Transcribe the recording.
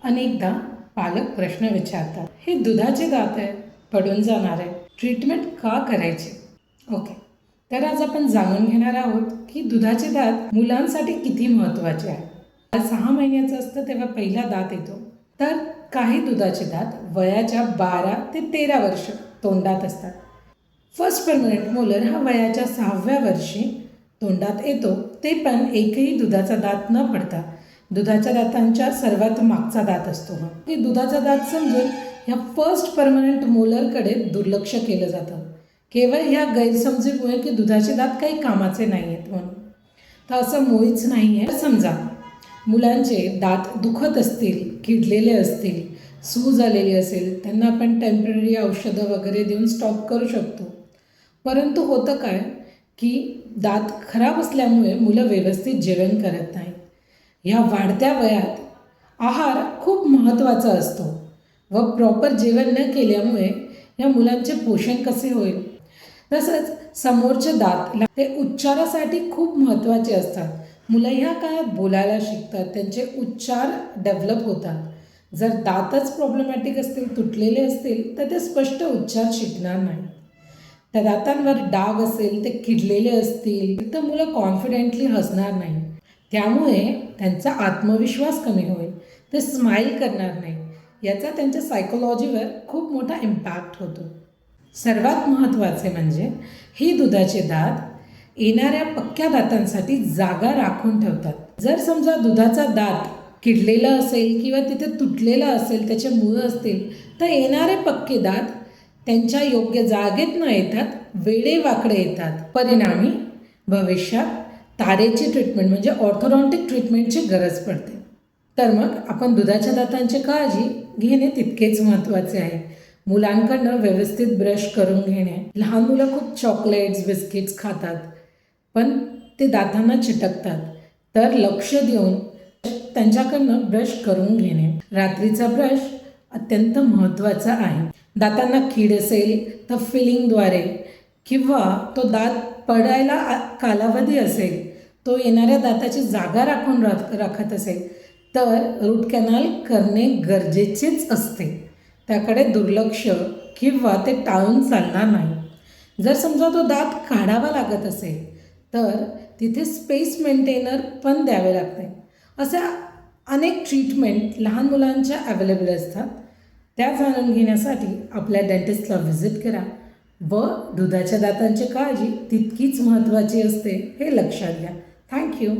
अनेकदा पालक प्रश्न विचारतात, हे दुधाचे दात आहे, पडून जाणार आहे, ट्रीटमेंट का करायची? ओके, तर आज आपण जाणून घेणार आहोत की दुधाचे दात मुलांसाठी किती महत्त्वाचे आहे. 6 महिन्याचं असतं तेव्हा पहिला दात येतो, तर काही दुधाचे दात वयाच्या 12 ते 13 वर्ष तोंडात असतात. फर्स्ट परमनंट मोलर हा वयाच्या 6व्या वर्षी तोंडात येतो, ते पण एकही दुधाचा दात न पडता दुधाच्या दातांच्या सर्वात मागचा दात असतो. की दुधाचा दात समजून ह्या फर्स्ट परमनंट मोलरकडे दुर्लक्ष केलं जातं, केवळ ह्या गैरसमजीमुळे की दुधाचे दात काही कामाचे नाही आहेत म्हणून. तर असं मुळीच नाही आहे. समजा मुलांचे दात दुखत असतील, किडलेले असतील, सूज आलेली असेल, त्यांना आपण टेम्पररी औषधं वगैरे देऊन स्टॉप करू शकतो. परंतु होतं काय की दात खराब असल्यामुळे मुलं व्यवस्थित जेवण करत नाहीत. ह्या वाढत्या वयात आहार खूप महत्त्वाचा असतो व प्रॉपर जेवण न केल्यामुळे या मुलांचे पोषण कसे होईल. तसंच समोरचे दात ते उच्चारासाठी खूप महत्त्वाचे असतात. मुलं ह्या काळात बोलायला शिकतात, त्यांचे उच्चार डेव्हलप होतात. जर दातच प्रॉब्लेमॅटिक असतील, तुटलेले असतील, तर ते स्पष्ट उच्चार शिकणार नाही. त्या दातांवर डाग असेल, ते किडलेले असतील, तर मुलं कॉन्फिडेंटली हसणार नाही. त्यामुळे त्यांचा आत्मविश्वास कमी होईल, ते स्माईल करणार नाही. याचा त्यांच्या सायकोलॉजीवर खूप मोठा इम्पॅक्ट होतो. सर्वात महत्त्वाचे म्हणजे ही दुधाचे दात येणाऱ्या पक्क्या दातांसाठी जागा राखून ठेवतात. जर समजा दुधाचा दात किडलेला असेल किंवा तिथे तुटलेला असेल, त्याचे मुळं असतील, तर येणारे पक्के दात त्यांच्या योग्य जागेत न येतात वेडेवाकडे येतात. परिणामी भविष्यात तारेची ट्रीटमेंट म्हणजे ऑर्थोडॉन्टिक ट्रीटमेंटची गरज पडते. तर मग आपण दुधाच्या दातांची काळजी घेणे तितकेच महत्त्वाचे आहे. मुलांकडनं व्यवस्थित ब्रश करून घेणे. लहान मुलं खूप चॉकलेट्स, बिस्किट्स खातात, पण ते दातांना चिटकतात, तर लक्ष देऊन त्यांच्याकडनं ब्रश करून घेणे. रात्रीचा ब्रश अत्यंत महत्त्वाचा आहे. दातांना कीड असेल तर फिलिंगद्वारे किंवा तो दात पडायला कालावधी असेल, तो येणाऱ्या दाताची जागा राखून राखत असेल, तर रूट कॅनल करणे गरजेचेच असते. त्याकडे दुर्लक्ष किंवा ते टाळून चालणार नाही. जर समजा तो दात काढावा लागत असेल, तर तिथे स्पेस मेंटेनर पण द्यावे लागते. अशा अनेक ट्रीटमेंट लहान मुलांच्या अवेलेबल असतात. त्या जाणून घेण्यासाठी आपल्या डेंटिस्टला व्हिजिट करा व दुधाच्या दातांची काळजी तितकीच महत्त्वाची असते हे लक्षात घ्या. थँक्यू.